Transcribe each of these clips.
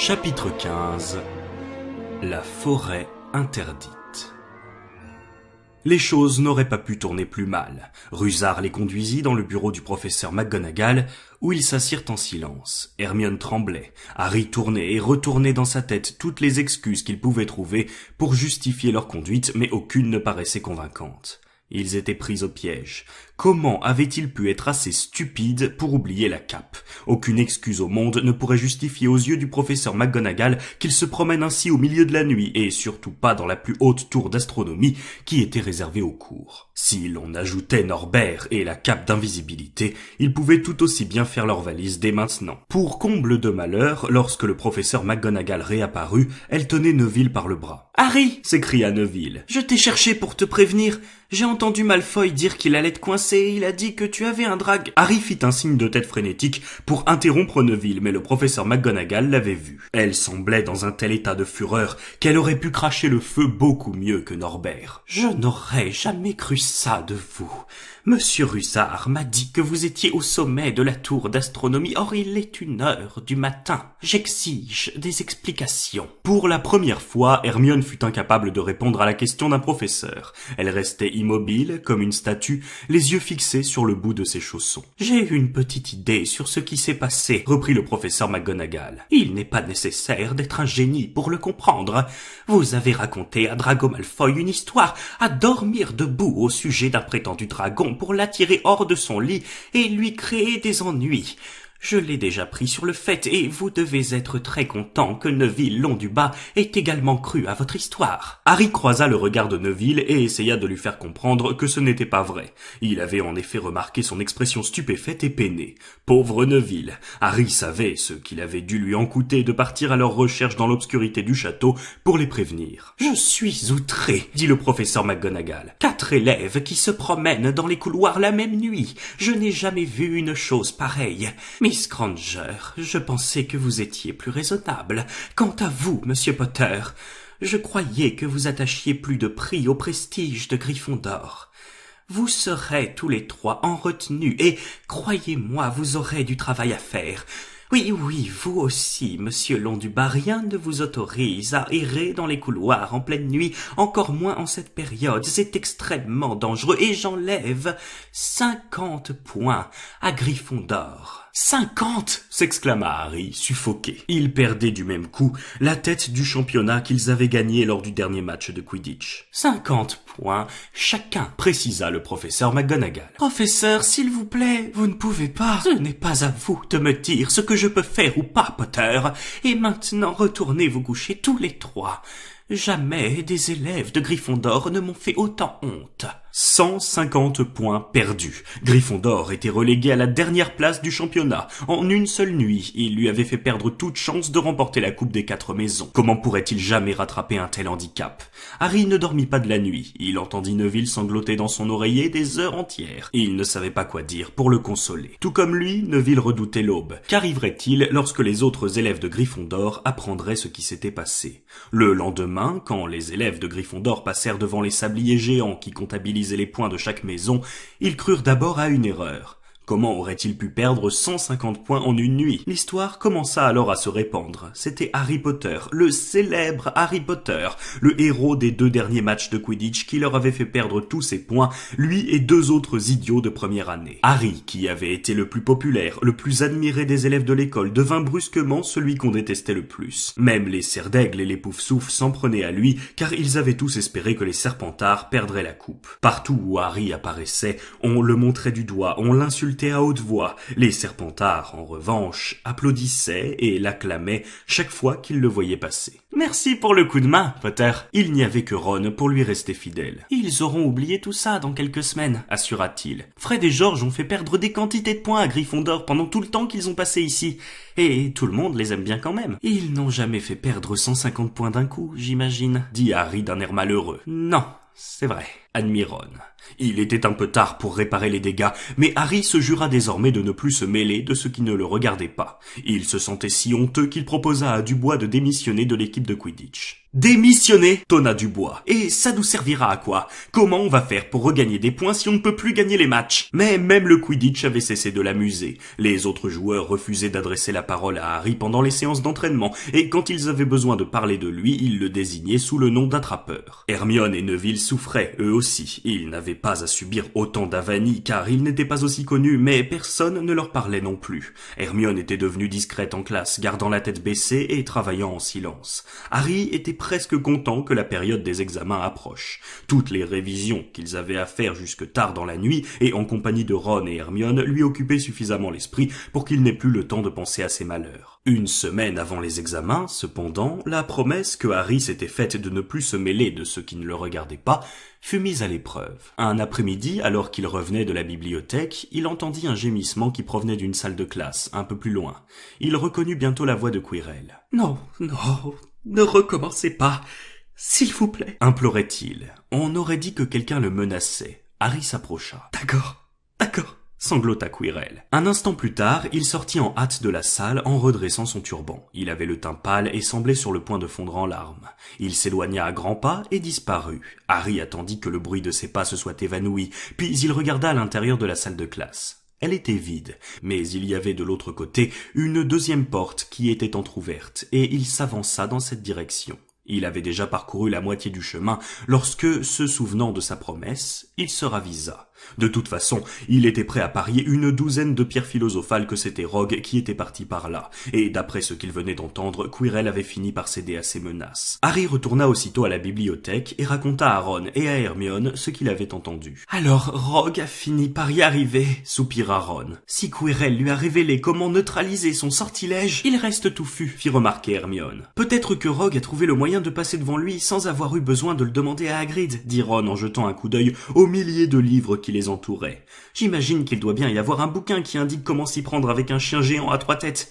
Chapitre 15. La forêt interdite. Les choses n'auraient pas pu tourner plus mal. Rusard les conduisit dans le bureau du professeur McGonagall, où ils s'assirent en silence. Hermione tremblait. Harry tournait et retournait dans sa tête toutes les excuses qu'il pouvait trouver pour justifier leur conduite, mais aucune ne paraissait convaincante. Ils étaient pris au piège. Comment avaient-ils pu être assez stupides pour oublier la cape? Aucune excuse au monde ne pourrait justifier aux yeux du professeur McGonagall qu'il se promène ainsi au milieu de la nuit, et surtout pas dans la plus haute tour d'astronomie qui était réservée aux cours. Si l'on ajoutait Norbert et la cape d'invisibilité, ils pouvaient tout aussi bien faire leur valise dès maintenant. Pour comble de malheur, lorsque le professeur McGonagall réapparut, elle tenait Neville par le bras. « Harry !» s'écria Neville. « Je t'ai cherché pour te prévenir. J'ai entendu Malfoy dire qu'il allait te coincer et il a dit que tu avais un drag. » Harry fit un signe de tête frénétique pour interrompre Neville, mais le professeur McGonagall l'avait vu. Elle semblait dans un tel état de fureur qu'elle aurait pu cracher le feu beaucoup mieux que Norbert. « Je n'aurais jamais cru ça de vous. Monsieur Rusard m'a dit que vous étiez au sommet de la tour d'astronomie. Or, il est 1h du matin. J'exige des explications. » Pour la première fois, Hermione fut incapable de répondre à la question d'un professeur. Elle restait immobile, comme une statue, les yeux fixés sur le bout de ses chaussons. « J'ai une petite idée sur ce qui s'est passé, » reprit le professeur McGonagall. « Il n'est pas nécessaire d'être un génie pour le comprendre. Vous avez raconté à Drago Malfoy une histoire à dormir debout au sujet d'un prétendu dragon pour l'attirer hors de son lit et lui créer des ennuis. Je l'ai déjà pris sur le fait et vous devez être très content que Neville Londubat ait également cru à votre histoire. » Harry croisa le regard de Neville et essaya de lui faire comprendre que ce n'était pas vrai. Il avait en effet remarqué son expression stupéfaite et peinée. Pauvre Neville. Harry savait ce qu'il avait dû lui en coûter de partir à leur recherche dans l'obscurité du château pour les prévenir. « Je suis outré, » dit le professeur McGonagall. « 4 élèves qui se promènent dans les couloirs la même nuit. Je n'ai jamais vu une chose pareille. Miss Granger, je pensais que vous étiez plus raisonnable. Quant à vous, Monsieur Potter, je croyais que vous attachiez plus de prix au prestige de Gryffondor. Vous serez tous les 3 en retenue et, croyez-moi, vous aurez du travail à faire. Oui, vous aussi, Monsieur Londubat, rien ne vous autorise à errer dans les couloirs en pleine nuit, encore moins en cette période. C'est extrêmement dangereux et j'enlève 50 points à Gryffondor. « 50 !» s'exclama Harry, suffoqué. Ils perdaient du même coup la tête du championnat qu'ils avaient gagné lors du dernier match de Quidditch. 50 points chacun, précisa le professeur McGonagall. « Professeur, s'il vous plaît, vous ne pouvez pas. Ce n'est pas à vous de me dire ce que je peux faire ou pas, Potter. Et maintenant, retournez vous coucher tous les 3. Jamais des élèves de Gryffondor ne m'ont fait autant honte. » 150 points perdus. Gryffondor était relégué à la dernière place du championnat. En une seule nuit, il lui avait fait perdre toute chance de remporter la coupe des 4 maisons. Comment pourrait-il jamais rattraper un tel handicap? Harry ne dormit pas de la nuit. Il entendit Neville sangloter dans son oreiller des heures entières. Il ne savait pas quoi dire pour le consoler. Tout comme lui, Neville redoutait l'aube. Qu'arriverait-il lorsque les autres élèves de Gryffondor apprendraient ce qui s'était passé? Le lendemain, quand les élèves de Gryffondor passèrent devant les sabliers géants qui comptabilisaient les points de chaque maison, ils crurent d'abord à une erreur. Comment aurait-il pu perdre 150 points en une nuit? L'histoire commença alors à se répandre. C'était Harry Potter, le célèbre Harry Potter, le héros des 2 derniers matchs de Quidditch qui leur avait fait perdre tous ses points, lui et 2 autres idiots de première année. Harry, qui avait été le plus populaire, le plus admiré des élèves de l'école, devint brusquement celui qu'on détestait le plus. Même les Serres d'Aigle et les Poufsouffles s'en prenaient à lui, car ils avaient tous espéré que les Serpentards perdraient la coupe. Partout où Harry apparaissait, on le montrait du doigt, on l'insultait à haute voix. Les Serpentards, en revanche, applaudissaient et l'acclamaient chaque fois qu'ils le voyaient passer. « Merci pour le coup de main, Potter. » Il n'y avait que Ron pour lui rester fidèle. « Ils auront oublié tout ça dans quelques semaines, » assura-t-il. « Fred et George ont fait perdre des quantités de points à Gryffondor pendant tout le temps qu'ils ont passé ici. Et tout le monde les aime bien quand même. Ils n'ont jamais fait perdre 150 points d'un coup, j'imagine, » dit Harry d'un air malheureux. « Non. C'est vrai. » admit Ron. Il était un peu tard pour réparer les dégâts, mais Harry se jura désormais de ne plus se mêler de ce qui ne le regardait pas. Il se sentait si honteux qu'il proposa à Dubois de démissionner de l'équipe de Quidditch. « Démissionner !» tonna Dubois. « Et ça nous servira à quoi? Comment on va faire pour regagner des points si on ne peut plus gagner les matchs ?» Mais même le Quidditch avait cessé de l'amuser. Les autres joueurs refusaient d'adresser la parole à Harry pendant les séances d'entraînement, et quand ils avaient besoin de parler de lui, ils le désignaient sous le nom d'attrapeur. Hermione et Neville souffraient, eux aussi. Ils n'avaient pas à subir autant d'avanies, car ils n'étaient pas aussi connus, mais personne ne leur parlait non plus. Hermione était devenue discrète en classe, gardant la tête baissée et travaillant en silence. Harry était presque content que la période des examens approche. Toutes les révisions qu'ils avaient à faire jusque tard dans la nuit, et en compagnie de Ron et Hermione, lui occupaient suffisamment l'esprit pour qu'il n'ait plus le temps de penser à ses malheurs. Une semaine avant les examens, cependant, la promesse que Harry s'était faite de ne plus se mêler de ce qui ne le regardait pas fut mise à l'épreuve. Un après-midi, alors qu'il revenait de la bibliothèque, il entendit un gémissement qui provenait d'une salle de classe, un peu plus loin. Il reconnut bientôt la voix de Quirrell. « Non, non, ne recommencez pas, s'il vous plaît, » implorait-il. On aurait dit que quelqu'un le menaçait. Harry s'approcha. « D'accord, d'accord. » sanglota Quirrell. Un instant plus tard, il sortit en hâte de la salle en redressant son turban. Il avait le teint pâle et semblait sur le point de fondre en larmes. Il s'éloigna à grands pas et disparut. Harry attendit que le bruit de ses pas se soit évanoui, puis il regarda à l'intérieur de la salle de classe. Elle était vide, mais il y avait de l'autre côté une deuxième porte qui était entr'ouverte, et il s'avança dans cette direction. Il avait déjà parcouru la moitié du chemin lorsque, se souvenant de sa promesse, il se ravisa. De toute façon, il était prêt à parier une douzaine de pierres philosophales que c'était Rogue qui était parti par là, et d'après ce qu'il venait d'entendre, Quirrell avait fini par céder à ses menaces. Harry retourna aussitôt à la bibliothèque et raconta à Ron et à Hermione ce qu'il avait entendu. « Alors, Rogue a fini par y arriver, » soupira Ron. « Si Quirrell lui a révélé comment neutraliser son sortilège, il reste touffu, » fit remarquer Hermione. « Peut-être que Rogue a trouvé le moyen de passer devant lui sans avoir eu besoin de le demander à Hagrid, » dit Ron en jetant un coup d'œil aux milliers de livres qui les entouraient. « J'imagine qu'il doit bien y avoir un bouquin qui indique comment s'y prendre avec un chien géant à 3 têtes.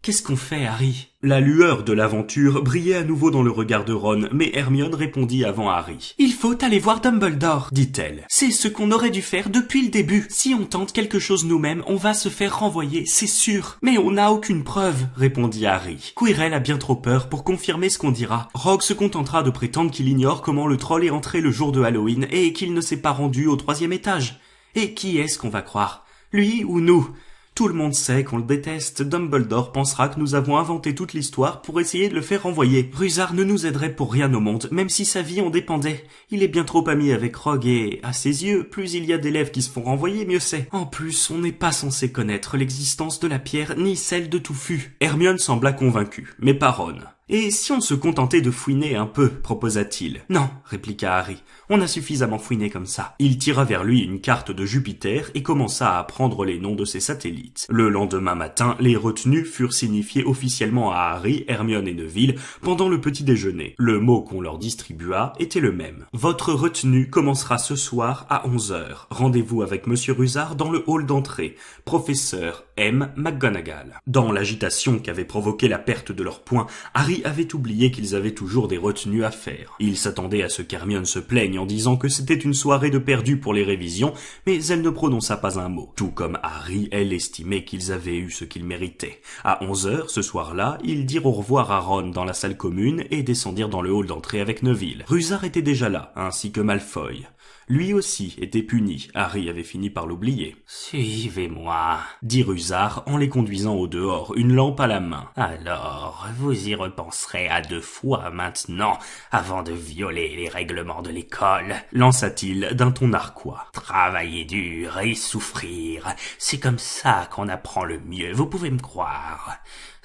Qu'est-ce qu'on fait, Harry ?» La lueur de l'aventure brillait à nouveau dans le regard de Ron, mais Hermione répondit avant Harry. « Il faut aller voir Dumbledore, » dit-elle. « C'est ce qu'on aurait dû faire depuis le début. Si on tente quelque chose nous-mêmes, on va se faire renvoyer, c'est sûr. Mais on n'a aucune preuve, » répondit Harry. « Quirrell a bien trop peur pour confirmer ce qu'on dira. Rogue se contentera de prétendre qu'il ignore comment le troll est entré le jour de Halloween et qu'il ne s'est pas rendu au 3e étage. Et qui est-ce qu'on va croire? Lui ou nous ? Tout le monde sait qu'on le déteste. Dumbledore pensera que nous avons inventé toute l'histoire pour essayer de le faire renvoyer. Rusard ne nous aiderait pour rien au monde, même si sa vie en dépendait. Il est bien trop ami avec Rogue et, à ses yeux, plus il y a d'élèves qui se font renvoyer, mieux c'est. En plus, on n'est pas censé connaître l'existence de la pierre ni celle de Touffu. » Hermione sembla convaincue, mais pas Ron. « Et si on se contentait de fouiner un peu ?» proposa-t-il. « Non, » répliqua Harry. « On a suffisamment fouiné comme ça. » Il tira vers lui une carte de Jupiter et commença à apprendre les noms de ses satellites. Le lendemain matin, les retenues furent signifiées officiellement à Harry, Hermione et Neville pendant le petit déjeuner. Le mot qu'on leur distribua était le même. « Votre retenue commencera ce soir à 11h. Rendez-vous avec Monsieur Rusard dans le hall d'entrée. Professeur M. McGonagall. » Dans l'agitation qu'avait provoqué la perte de leurs points, Harry avait oublié qu'ils avaient toujours des retenues à faire. Il s'attendait à ce qu'Hermione se plaigne en disant que c'était une soirée de perdu pour les révisions, mais elle ne prononça pas un mot. Tout comme Harry, elle estimait qu'ils avaient eu ce qu'ils méritaient. À 11h, ce soir-là, ils dirent au revoir à Ron dans la salle commune et descendirent dans le hall d'entrée avec Neville. Rusard était déjà là, ainsi que Malfoy. Lui aussi était puni. Harry avait fini par l'oublier. « Suivez-moi, » dit Rusard en les conduisant au dehors, une lampe à la main. « Alors, vous y repenserez à 2 fois maintenant, avant de violer les règlements de l'école, » lança-t-il d'un ton narquois. « Travailler dur et souffrir, c'est comme ça qu'on apprend le mieux, vous pouvez me croire.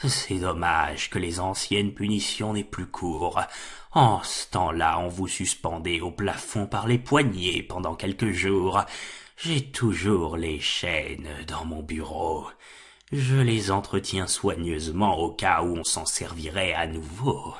C'est dommage que les anciennes punitions n'aient plus cours. En ce temps-là, on vous suspendait au plafond par les poignets pendant quelques jours. J'ai toujours les chaînes dans mon bureau. Je les entretiens soigneusement au cas où on s'en servirait à nouveau.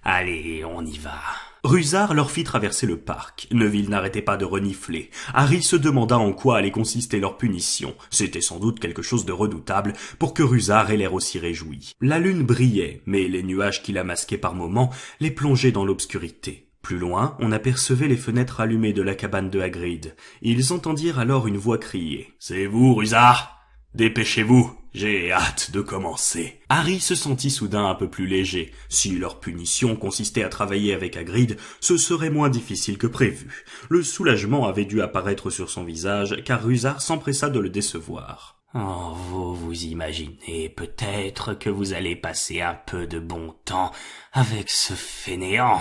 Allez, on y va. » Rusard leur fit traverser le parc. Neville n'arrêtait pas de renifler. Harry se demanda en quoi allait consister leur punition. C'était sans doute quelque chose de redoutable pour que Rusard ait l'air aussi réjoui. La lune brillait, mais les nuages qui la masquaient par moments les plongeaient dans l'obscurité. Plus loin, on apercevait les fenêtres allumées de la cabane de Hagrid. Ils entendirent alors une voix crier. « C'est vous, Rusard ? Dépêchez-vous, j'ai hâte de commencer. » Harry se sentit soudain un peu plus léger. Si leur punition consistait à travailler avec Hagrid, ce serait moins difficile que prévu. Le soulagement avait dû apparaître sur son visage, car Rusard s'empressa de le décevoir. « Oh, vous imaginez peut-être que vous allez passer un peu de bon temps avec ce fainéant.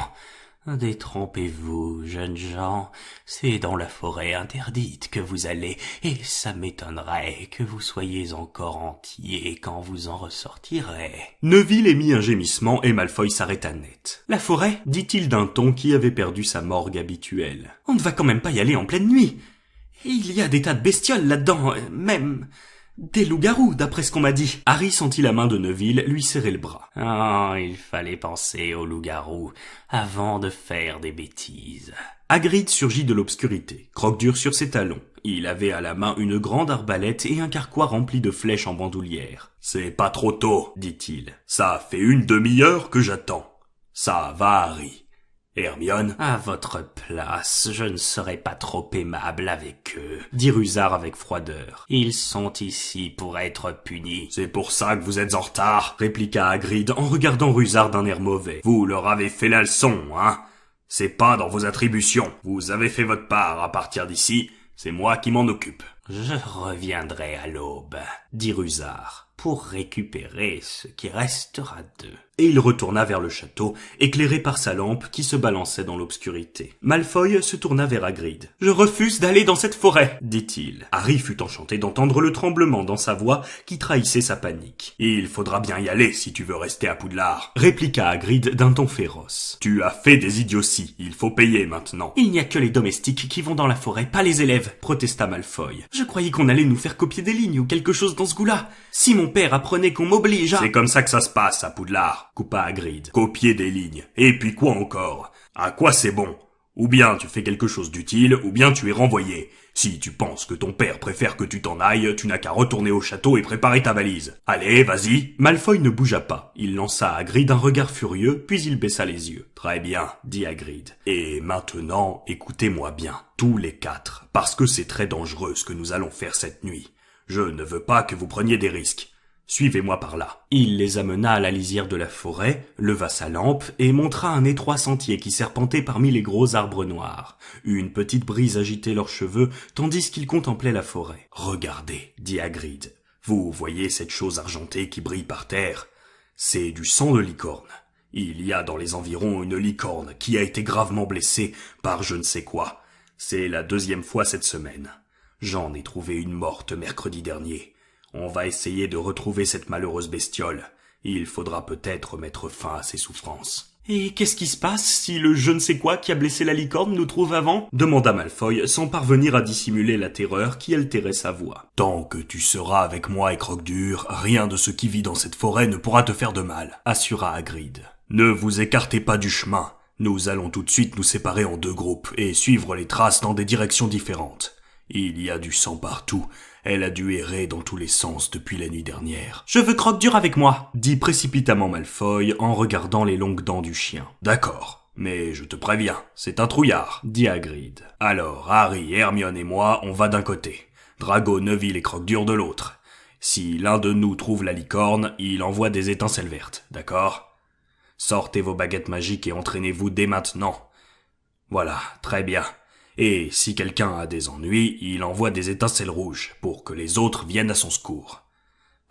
Détrempez-vous, jeunes gens, c'est dans la forêt interdite que vous allez, et ça m'étonnerait que vous soyez encore entiers quand vous en ressortirez. » Neville émit un gémissement et Malfoy s'arrêta net. « La forêt ?» dit-il d'un ton qui avait perdu sa morgue habituelle. « On ne va quand même pas y aller en pleine nuit. Il y a des tas de bestioles là-dedans, même... des loups-garous, d'après ce qu'on m'a dit. » Harry sentit la main de Neville lui serrer le bras. « Oh, il fallait penser aux loups-garous avant de faire des bêtises. » Hagrid surgit de l'obscurité, croque-dur sur ses talons. Il avait à la main une grande arbalète et un carquois rempli de flèches en bandoulière. « C'est pas trop tôt, dit-il. Ça fait une demi-heure que j'attends. Ça va, Harry. Hermione, à votre place, je ne serais pas trop aimable avec eux, dit Rusard avec froideur. Ils sont ici pour être punis. C'est pour ça que vous êtes en retard, répliqua Hagrid en regardant Rusard d'un air mauvais. Vous leur avez fait la leçon, hein? C'est pas dans vos attributions. Vous avez fait votre part. À partir d'ici, c'est moi qui m'en occupe. Je reviendrai à l'aube, dit Rusard, pour récupérer ce qui restera d'eux. Et il retourna vers le château, éclairé par sa lampe qui se balançait dans l'obscurité. Malfoy se tourna vers Hagrid. « Je refuse d'aller dans cette forêt !» dit-il. Harry fut enchanté d'entendre le tremblement dans sa voix qui trahissait sa panique. « Il faudra bien y aller si tu veux rester à Poudlard !» répliqua Hagrid d'un ton féroce. « Tu as fait des idioties, il faut payer maintenant. »« Il n'y a que les domestiques qui vont dans la forêt, pas les élèves !» protesta Malfoy. « Je croyais qu'on allait nous faire copier des lignes ou quelque chose dans ce goût-là. Si mon père apprenait qu'on m'oblige à... » « C'est comme ça que ça se passe à Poudlard !» coupa Hagrid. « Copier des lignes. Et puis quoi encore? À quoi c'est bon? Ou bien tu fais quelque chose d'utile, ou bien tu es renvoyé. Si tu penses que ton père préfère que tu t'en ailles, tu n'as qu'à retourner au château et préparer ta valise. Allez, vas-y !» Malfoy ne bougea pas. Il lança à Hagrid un regard furieux, puis il baissa les yeux. « Très bien, » dit Hagrid. « Et maintenant, écoutez-moi bien, tous les quatre, parce que c'est très dangereux ce que nous allons faire cette nuit. Je ne veux pas que vous preniez des risques. Suivez-moi par là. » Il les amena à la lisière de la forêt, leva sa lampe et montra un étroit sentier qui serpentait parmi les gros arbres noirs. Une petite brise agitait leurs cheveux tandis qu'ils contemplaient la forêt. « Regardez, » dit Hagrid. « Vous voyez cette chose argentée qui brille par terre? C'est du sang de licorne. Il y a dans les environs une licorne qui a été gravement blessée par je ne sais quoi. C'est la 2e fois cette semaine. J'en ai trouvé une morte mercredi dernier. On va essayer de retrouver cette malheureuse bestiole. Il faudra peut-être mettre fin à ses souffrances. »« Et qu'est-ce qui se passe si le je ne sais quoi qui a blessé la licorne nous trouve avant ?» demanda Malfoy sans parvenir à dissimuler la terreur qui altérait sa voix. « Tant que tu seras avec moi et Croque-Dur, rien de ce qui vit dans cette forêt ne pourra te faire de mal, » assura Hagrid. « Ne vous écartez pas du chemin. Nous allons tout de suite nous séparer en 2 groupes et suivre les traces dans des directions différentes. Il y a du sang partout. Elle a dû errer dans tous les sens depuis la nuit dernière. »« Je veux Croque-Dur avec moi !» dit précipitamment Malfoy en regardant les longues dents du chien. « D'accord, mais je te préviens, c'est un trouillard, » dit Hagrid. « Alors, Harry, Hermione et moi, on va d'un côté. Drago, Neville et Croque-Dur de l'autre. Si l'un de nous trouve la licorne, il envoie des étincelles vertes, d'accord? Sortez vos baguettes magiques et entraînez-vous dès maintenant. Voilà, très bien. Et si quelqu'un a des ennuis, il envoie des étincelles rouges pour que les autres viennent à son secours.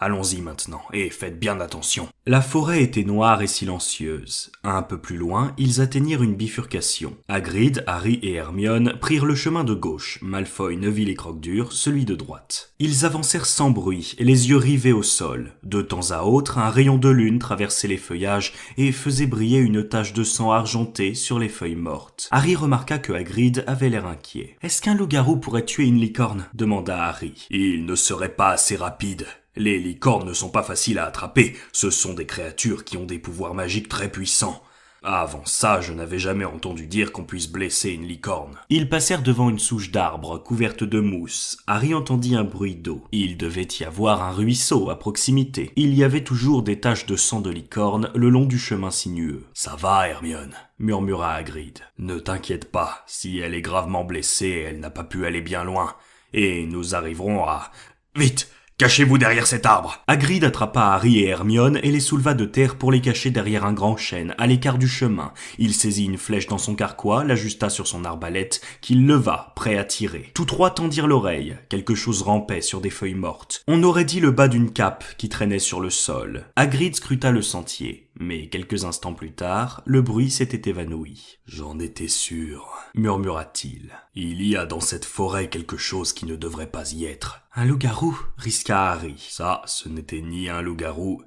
Allons-y maintenant, et faites bien attention. » La forêt était noire et silencieuse. Un peu plus loin, ils atteignirent une bifurcation. Hagrid, Harry et Hermione prirent le chemin de gauche, Malfoy, Neville et Croque-Dur, celui de droite. Ils avancèrent sans bruit, les yeux rivés au sol. De temps à autre, un rayon de lune traversait les feuillages et faisait briller une tache de sang argenté sur les feuilles mortes. Harry remarqua que Hagrid avait l'air inquiet. « Est-ce qu'un loup-garou pourrait tuer une licorne ?» demanda Harry. « Il ne serait pas assez rapide. Les licornes ne sont pas faciles à attraper, ce sont des créatures qui ont des pouvoirs magiques très puissants. Avant ça, je n'avais jamais entendu dire qu'on puisse blesser une licorne. Ils passèrent devant une souche d'arbre couverte de mousse. Harry entendit un bruit d'eau. Il devait y avoir un ruisseau à proximité. Il y avait toujours des taches de sang de licorne le long du chemin sinueux. « Ça va, Hermione ?» murmura Hagrid. « Ne t'inquiète pas, si elle est gravement blessée, elle n'a pas pu aller bien loin. Et nous arriverons à... Vite ! Cachez-vous derrière cet arbre !» Hagrid attrapa Harry et Hermione et les souleva de terre pour les cacher derrière un grand chêne, à l'écart du chemin. Il saisit une flèche dans son carquois, l'ajusta sur son arbalète, qu'il leva, prêt à tirer. Tous trois tendirent l'oreille. Quelque chose rampait sur des feuilles mortes. On aurait dit le bas d'une cape qui traînait sur le sol. Hagrid scruta le sentier. Mais quelques instants plus tard, le bruit s'était évanoui. « J'en étais sûr », murmura-t-il. « Il y a dans cette forêt quelque chose qui ne devrait pas y être. »« Un loup-garou » risqua Harry. « Ça, ce n'était ni un loup-garou,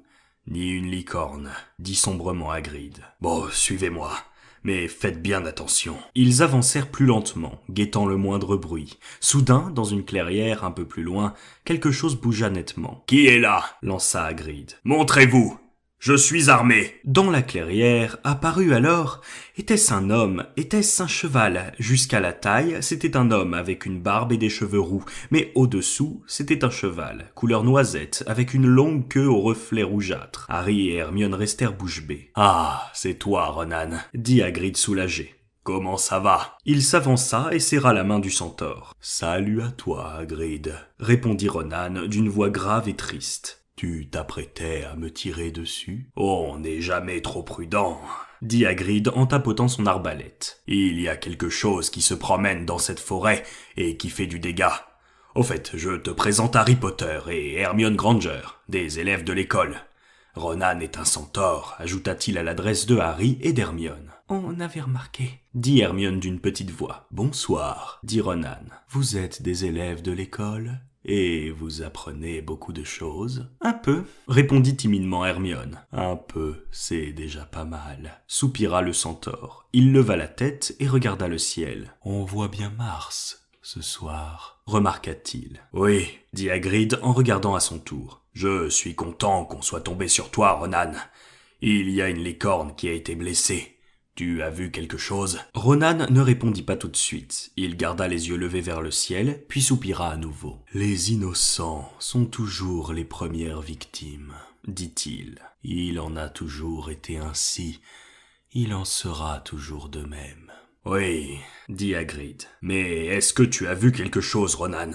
ni une licorne, » dit sombrement Hagrid. « Bon, suivez-moi. » Mais faites bien attention. Ils avancèrent plus lentement, guettant le moindre bruit. Soudain, dans une clairière un peu plus loin, quelque chose bougea nettement. « Qui est là ?» lança Hagrid. « Montrez-vous !» « Je suis armé !» Dans la clairière, apparut alors, était-ce un homme, était-ce un cheval? Jusqu'à la taille, c'était un homme avec une barbe et des cheveux roux, mais au-dessous, c'était un cheval, couleur noisette, avec une longue queue aux reflets rougeâtres. Harry et Hermione restèrent bouche bée. « Ah, c'est toi, Ronan !» dit Hagrid soulagé. « Comment ça va ?» Il s'avança et serra la main du centaure. « Salut à toi, Hagrid !» répondit Ronan d'une voix grave et triste. Tu t'apprêtais à me tirer dessus ? Oh, on n'est jamais trop prudent, dit Hagrid en tapotant son arbalète. Il y a quelque chose qui se promène dans cette forêt et qui fait du dégât. Au fait, je te présente Harry Potter et Hermione Granger, des élèves de l'école. Ronan est un centaure, ajouta-t-il à l'adresse de Harry et d'Hermione. On avait remarqué, dit Hermione d'une petite voix. Bonsoir, dit Ronan. Vous êtes des élèves de l'école ? Et vous apprenez beaucoup de choses ? Un peu, répondit timidement Hermione. Un peu, c'est déjà pas mal, soupira le centaure. Il leva la tête et regarda le ciel. On voit bien Mars ce soir, remarqua-t-il. Oui, dit Hagrid en regardant à son tour. Je suis content qu'on soit tombé sur toi, Ronan. Il y a une licorne qui a été blessée. Tu as vu quelque chose ? Ronan ne répondit pas tout de suite. Il garda les yeux levés vers le ciel, puis soupira à nouveau. « Les innocents sont toujours les premières victimes, » dit-il. « Il en a toujours été ainsi. Il en sera toujours de même. »« Oui, » dit Hagrid. « Mais est-ce que tu as vu quelque chose, Ronan ?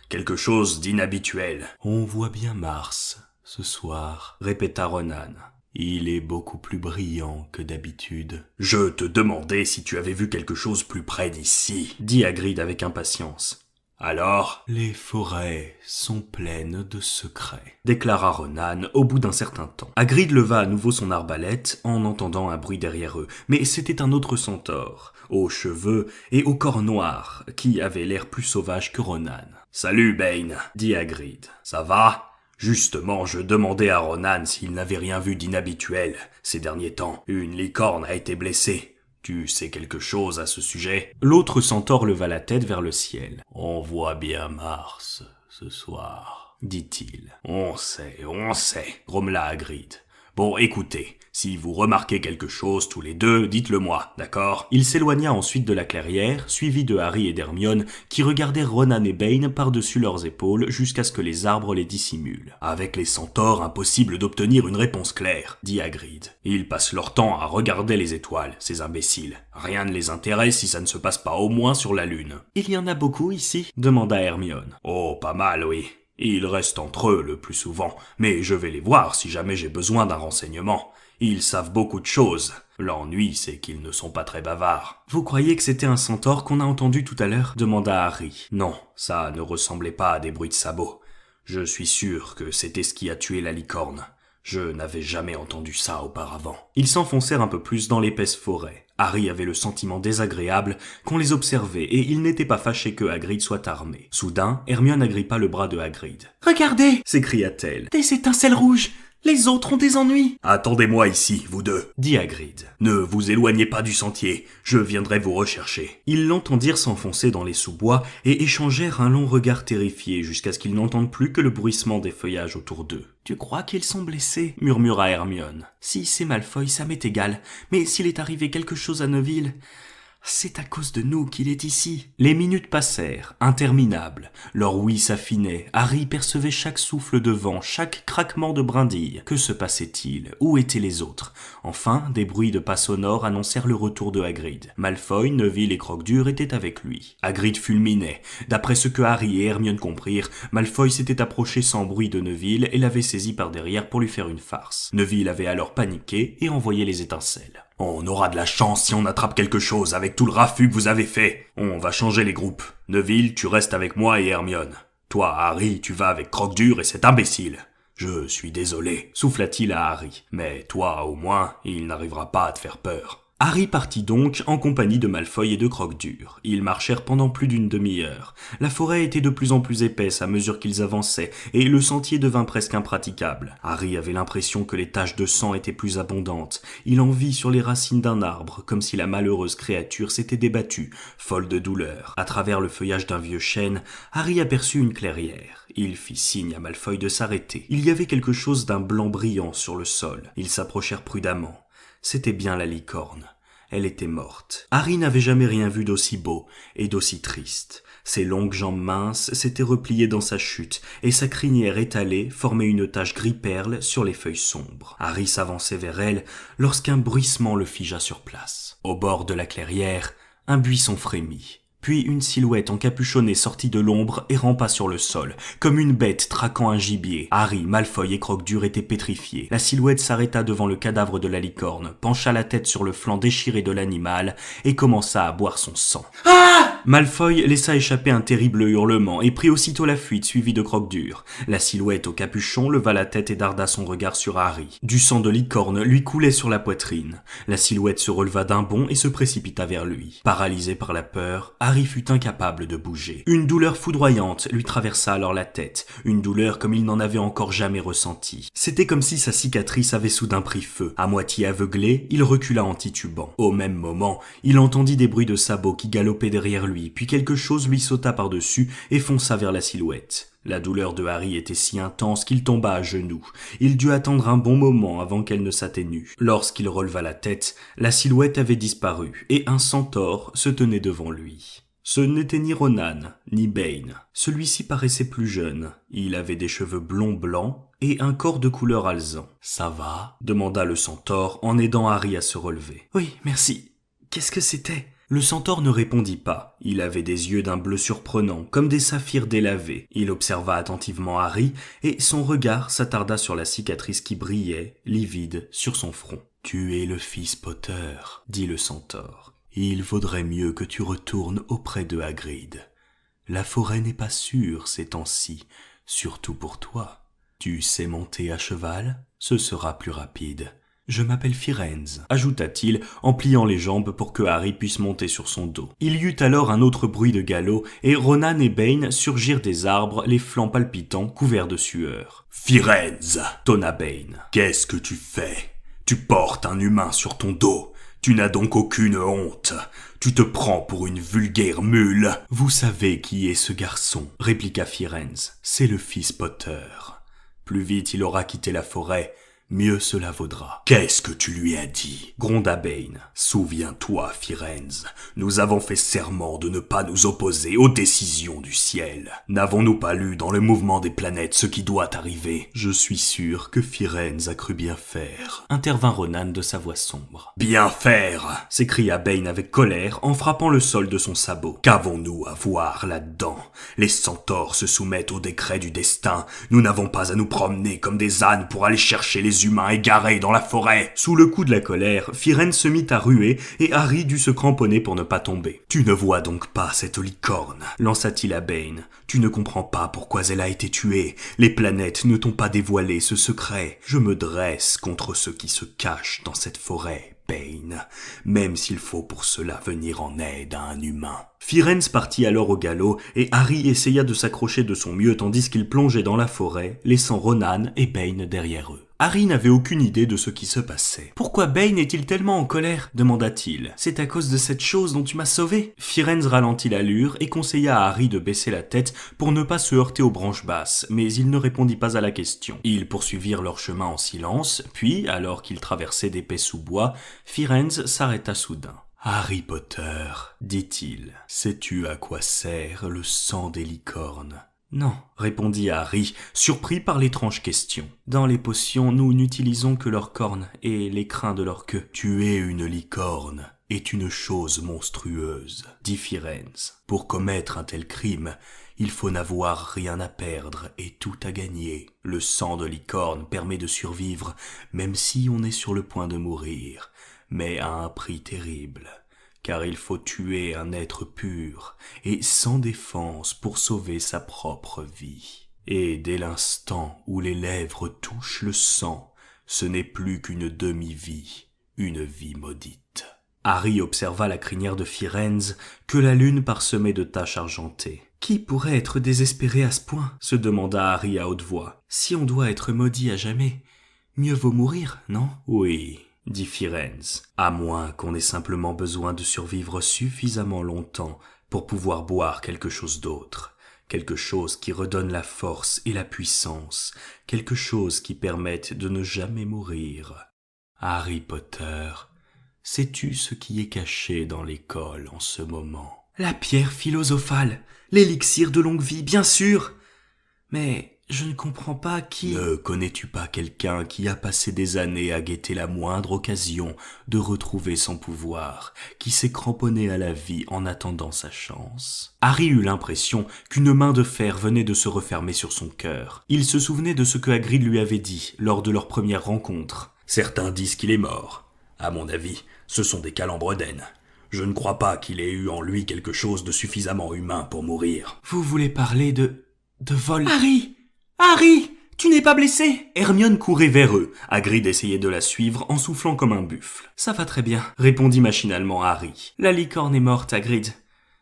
Quelque chose d'inhabituel ? »« On voit bien Mars, ce soir, » répéta Ronan. Il est beaucoup plus brillant que d'habitude. « Je te demandais si tu avais vu quelque chose plus près d'ici, » dit Hagrid avec impatience. « Alors ?»« Les forêts sont pleines de secrets, » déclara Ronan au bout d'un certain temps. Hagrid leva à nouveau son arbalète en entendant un bruit derrière eux, mais c'était un autre centaure, aux cheveux et au corps noir, qui avait l'air plus sauvage que Ronan. « Salut, Bane, » dit Hagrid. « Ça va ? » Justement, je demandais à Ronan s'il n'avait rien vu d'inhabituel ces derniers temps. Une licorne a été blessée. Tu sais quelque chose à ce sujet ? L'autre centaure leva la tête vers le ciel. « On voit bien Mars ce soir, » dit-il. « On sait, grommela Hagrid. Bon, écoutez, si vous remarquez quelque chose tous les deux, dites-le-moi, d'accord ?» Il s'éloigna ensuite de la clairière, suivi de Harry et d'Hermione, qui regardèrent Ronan et Bane par-dessus leurs épaules jusqu'à ce que les arbres les dissimulent. « Avec les centaures, impossible d'obtenir une réponse claire, » dit Hagrid. « Ils passent leur temps à regarder les étoiles, ces imbéciles. Rien ne les intéresse si ça ne se passe pas au moins sur la Lune. »« Il y en a beaucoup ici ?» demanda Hermione. « Oh, pas mal, oui. Ils restent entre eux le plus souvent, mais je vais les voir si jamais j'ai besoin d'un renseignement. Ils savent beaucoup de choses. L'ennui, c'est qu'ils ne sont pas très bavards. »« Vous croyez que c'était un centaure qu'on a entendu tout à l'heure ?» demanda Harry. « Non, ça ne ressemblait pas à des bruits de sabots. Je suis sûr que c'était ce qui a tué la licorne. Je n'avais jamais entendu ça auparavant. » Ils s'enfoncèrent un peu plus dans l'épaisse forêt. Harry avait le sentiment désagréable qu'on les observait et il n'était pas fâché que Hagrid soit armé. Soudain, Hermione agrippa le bras de Hagrid. « Regardez !» s'écria-t-elle. « Des étincelles rouges ! Les autres ont des ennuis. Attendez-moi ici, vous deux, dit Hagrid. Ne vous éloignez pas du sentier, je viendrai vous rechercher. Ils l'entendirent s'enfoncer dans les sous-bois et échangèrent un long regard terrifié jusqu'à ce qu'ils n'entendent plus que le bruissement des feuillages autour d'eux. « Tu crois qu'ils sont blessés ?» murmura Hermione. « Si c'est Malfoy, ça m'est égal, mais s'il est arrivé quelque chose à Neville... » C'est à cause de nous qu'il est ici. Les minutes passèrent, interminables. Leur ouïe s'affinait. Harry percevait chaque souffle de vent, chaque craquement de brindilles. Que se passait-il? Où étaient les autres? Enfin, des bruits de pas sonores annoncèrent le retour de Hagrid. Malfoy, Neville et Croque-Dur étaient avec lui. Hagrid fulminait. D'après ce que Harry et Hermione comprirent, Malfoy s'était approché sans bruit de Neville et l'avait saisi par derrière pour lui faire une farce. Neville avait alors paniqué et envoyé les étincelles. On aura de la chance si on attrape quelque chose avec tout le raffut que vous avez fait. On va changer les groupes. Neville, tu restes avec moi et Hermione. Toi, Harry, tu vas avec Croque-Dur et cet imbécile. Je suis désolé, souffla-t-il à Harry. Mais toi, au moins, il n'arrivera pas à te faire peur. Harry partit donc en compagnie de Malfoy et de Croque-Dur. Ils marchèrent pendant plus d'une demi-heure. La forêt était de plus en plus épaisse à mesure qu'ils avançaient, et le sentier devint presque impraticable. Harry avait l'impression que les taches de sang étaient plus abondantes. Il en vit sur les racines d'un arbre, comme si la malheureuse créature s'était débattue, folle de douleur. À travers le feuillage d'un vieux chêne, Harry aperçut une clairière. Il fit signe à Malfoy de s'arrêter. Il y avait quelque chose d'un blanc brillant sur le sol. Ils s'approchèrent prudemment. C'était bien la licorne. Elle était morte. Harry n'avait jamais rien vu d'aussi beau et d'aussi triste. Ses longues jambes minces s'étaient repliées dans sa chute et sa crinière étalée formait une tache gris-perle sur les feuilles sombres. Harry s'avançait vers elle lorsqu'un bruissement le figea sur place. Au bord de la clairière, un buisson frémit. Puis une silhouette encapuchonnée sortit de l'ombre et rampa sur le sol, comme une bête traquant un gibier. Harry, Malfoy et Croque-Dur étaient pétrifiés. La silhouette s'arrêta devant le cadavre de la licorne, pencha la tête sur le flanc déchiré de l'animal et commença à boire son sang. Ah! Malfoy laissa échapper un terrible hurlement et prit aussitôt la fuite suivi de Croque-Dur. La silhouette au capuchon leva la tête et darda son regard sur Harry. Du sang de licorne lui coulait sur la poitrine. La silhouette se releva d'un bond et se précipita vers lui. Paralysé par la peur, Harry fut incapable de bouger. Une douleur foudroyante lui traversa alors la tête, une douleur comme il n'en avait encore jamais ressenti. C'était comme si sa cicatrice avait soudain pris feu. À moitié aveuglé, il recula en titubant. Au même moment, il entendit des bruits de sabots qui galopaient derrière lui, puis quelque chose lui sauta par-dessus et fonça vers la silhouette. La douleur de Harry était si intense qu'il tomba à genoux. Il dut attendre un bon moment avant qu'elle ne s'atténue. Lorsqu'il releva la tête, la silhouette avait disparu et un centaure se tenait devant lui. Ce n'était ni Ronan, ni Bane. Celui-ci paraissait plus jeune. Il avait des cheveux blonds blancs et un corps de couleur alezan. « Ça va ?» demanda le centaure en aidant Harry à se relever. « Oui, merci. Qu'est-ce que c'était ?» Le centaure ne répondit pas. Il avait des yeux d'un bleu surprenant, comme des saphirs délavés. Il observa attentivement Harry, et son regard s'attarda sur la cicatrice qui brillait, livide, sur son front. « Tu es le fils Potter, » dit le centaure. « Il vaudrait mieux que tu retournes auprès de Hagrid. La forêt n'est pas sûre ces temps-ci, surtout pour toi. Tu sais monter à cheval? Ce sera plus rapide. » « Je m'appelle Firenze », ajouta-t-il en pliant les jambes pour que Harry puisse monter sur son dos. Il y eut alors un autre bruit de galop et Ronan et Bane surgirent des arbres, les flancs palpitants, couverts de sueur. « Firenze !» tonna Bane. « Qu'est-ce que tu fais? Tu portes un humain sur ton dos. Tu n'as donc aucune honte. Tu te prends pour une vulgaire mule. »« Vous savez qui est ce garçon ?» répliqua Firenze. « C'est le fils Potter. Plus vite il aura quitté la forêt, mieux cela vaudra. »« Qu'est-ce que tu lui as dit ?» gronda Bane. « Souviens-toi, Firenze, nous avons fait serment de ne pas nous opposer aux décisions du ciel. N'avons-nous pas lu dans le mouvement des planètes ce qui doit arriver ?»« Je suis sûr que Firenze a cru bien faire, » intervint Ronan de sa voix sombre. « Bien faire !» s'écria Bane avec colère en frappant le sol de son sabot. « Qu'avons-nous à voir là-dedans? Les centaures se soumettent au décret du destin. Nous n'avons pas à nous promener comme des ânes pour aller chercher les humains égarés dans la forêt. » Sous le coup de la colère, Firenze se mit à ruer et Harry dut se cramponner pour ne pas tomber. « Tu ne vois donc pas cette licorne ?» lança-t-il à Bane. « Tu ne comprends pas pourquoi elle a été tuée. Les planètes ne t'ont pas dévoilé ce secret. Je me dresse contre ceux qui se cachent dans cette forêt, Bane, même s'il faut pour cela venir en aide à un humain. » Firenze partit alors au galop et Harry essaya de s'accrocher de son mieux tandis qu'il plongeait dans la forêt, laissant Ronan et Bane derrière eux. Harry n'avait aucune idée de ce qui se passait. « Pourquoi Bane est-il tellement en colère ?» demanda-t-il. « C'est à cause de cette chose dont tu m'as sauvé ?» Firenze ralentit l'allure et conseilla à Harry de baisser la tête pour ne pas se heurter aux branches basses, mais il ne répondit pas à la question. Ils poursuivirent leur chemin en silence, puis, alors qu'ils traversaient d'épais sous-bois, Firenze s'arrêta soudain. « Harry Potter, dit-il, sais-tu à quoi sert le sang des licornes ?» « Non, répondit Harry, surpris par l'étrange question. Dans les potions, nous n'utilisons que leurs cornes et les crins de leur queue. Tuer une licorne est une chose monstrueuse, dit Firenze. Pour commettre un tel crime, il faut n'avoir rien à perdre et tout à gagner. Le sang de licorne permet de survivre, même si on est sur le point de mourir, mais à un prix terrible. Car il faut tuer un être pur et sans défense pour sauver sa propre vie. Et dès l'instant où les lèvres touchent le sang, ce n'est plus qu'une demi-vie, une vie maudite. Harry observa la crinière de Firenze que la lune parsemait de taches argentées. « Qui pourrait être désespéré à ce point ?» se demanda Harry à haute voix. « Si on doit être maudit à jamais, mieux vaut mourir, non ?»« Oui. » dit Firenze, à moins qu'on ait simplement besoin de survivre suffisamment longtemps pour pouvoir boire quelque chose d'autre, quelque chose qui redonne la force et la puissance, quelque chose qui permette de ne jamais mourir. Harry Potter, sais-tu ce qui est caché dans l'école en ce moment? La pierre philosophale, l'élixir de longue vie, bien sûr. Mais je ne comprends pas qui... Ne connais-tu pas quelqu'un qui a passé des années à guetter la moindre occasion de retrouver son pouvoir, qui s'est cramponné à la vie en attendant sa chance? Harry eut l'impression qu'une main de fer venait de se refermer sur son cœur. Il se souvenait de ce que Hagrid lui avait dit lors de leur première rencontre. Certains disent qu'il est mort. À mon avis, ce sont des calembres d'aine. Je ne crois pas qu'il ait eu en lui quelque chose de suffisamment humain pour mourir. Vous voulez parler de vol... Harry! Harry! Tu n'es pas blessé? Hermione courait vers eux. Hagrid essayait de la suivre en soufflant comme un buffle. Ça va très bien, répondit machinalement Harry. La licorne est morte, Hagrid.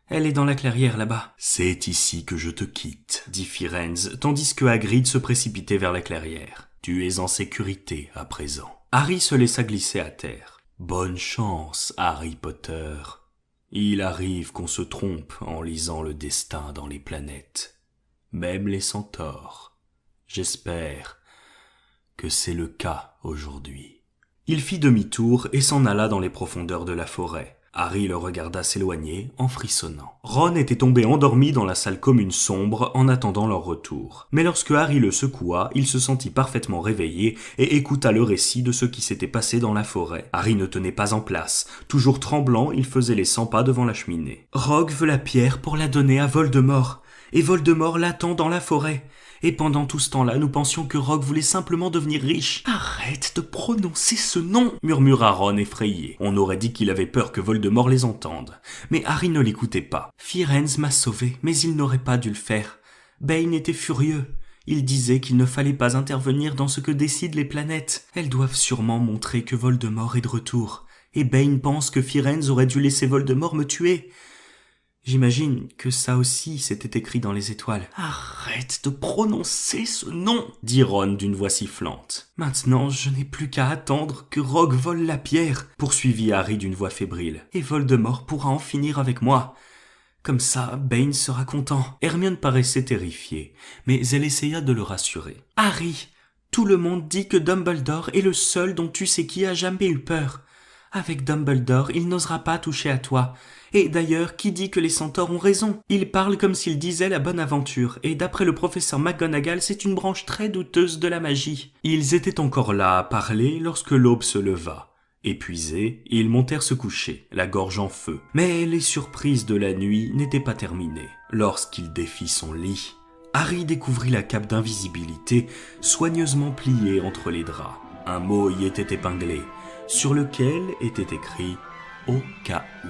Elle est dans la clairière là-bas. C'est ici que je te quitte, dit Firenze, tandis que Hagrid se précipitait vers la clairière. Tu es en sécurité à présent. Harry se laissa glisser à terre. Bonne chance, Harry Potter. Il arrive qu'on se trompe en lisant le destin dans les planètes. Même les centaures. J'espère que c'est le cas aujourd'hui. Il fit demi-tour et s'en alla dans les profondeurs de la forêt. Harry le regarda s'éloigner en frissonnant. Ron était tombé endormi dans la salle commune sombre en attendant leur retour. Mais lorsque Harry le secoua, il se sentit parfaitement réveillé et écouta le récit de ce qui s'était passé dans la forêt. Harry ne tenait pas en place. Toujours tremblant, il faisait les 100 pas devant la cheminée. « Rogue veut la pierre pour la donner à Voldemort. Et Voldemort l'attend dans la forêt. Et pendant tout ce temps-là, nous pensions que Rogue voulait simplement devenir riche. »« Arrête de prononcer ce nom !» murmura Ron effrayé. On aurait dit qu'il avait peur que Voldemort les entende. Mais Harry ne l'écoutait pas. « Firenze m'a sauvé, mais il n'aurait pas dû le faire. Bane était furieux. Il disait qu'il ne fallait pas intervenir dans ce que décident les planètes. Elles doivent sûrement montrer que Voldemort est de retour. Et Bane pense que Firenze aurait dû laisser Voldemort me tuer. » J'imagine que ça aussi s'était écrit dans les étoiles. « Arrête de prononcer ce nom !» dit Ron d'une voix sifflante. « Maintenant, je n'ai plus qu'à attendre que Rogue vole la pierre !» poursuivit Harry d'une voix fébrile. « Et Voldemort pourra en finir avec moi. Comme ça, Bane sera content. » Hermione paraissait terrifiée, mais elle essaya de le rassurer. « Harry, tout le monde dit que Dumbledore est le seul dont tu sais qui a jamais eu peur. Avec Dumbledore, il n'osera pas toucher à toi. Et d'ailleurs, qui dit que les centaures ont raison? Il parle comme s'il disait la bonne aventure, et d'après le professeur McGonagall, c'est une branche très douteuse de la magie. » Ils étaient encore là à parler lorsque l'aube se leva. Épuisés, ils montèrent se coucher, la gorge en feu. Mais les surprises de la nuit n'étaient pas terminées. Lorsqu'il défit son lit, Harry découvrit la cape d'invisibilité soigneusement pliée entre les draps. Un mot y était épinglé, sur lequel était écrit « Au cas où ».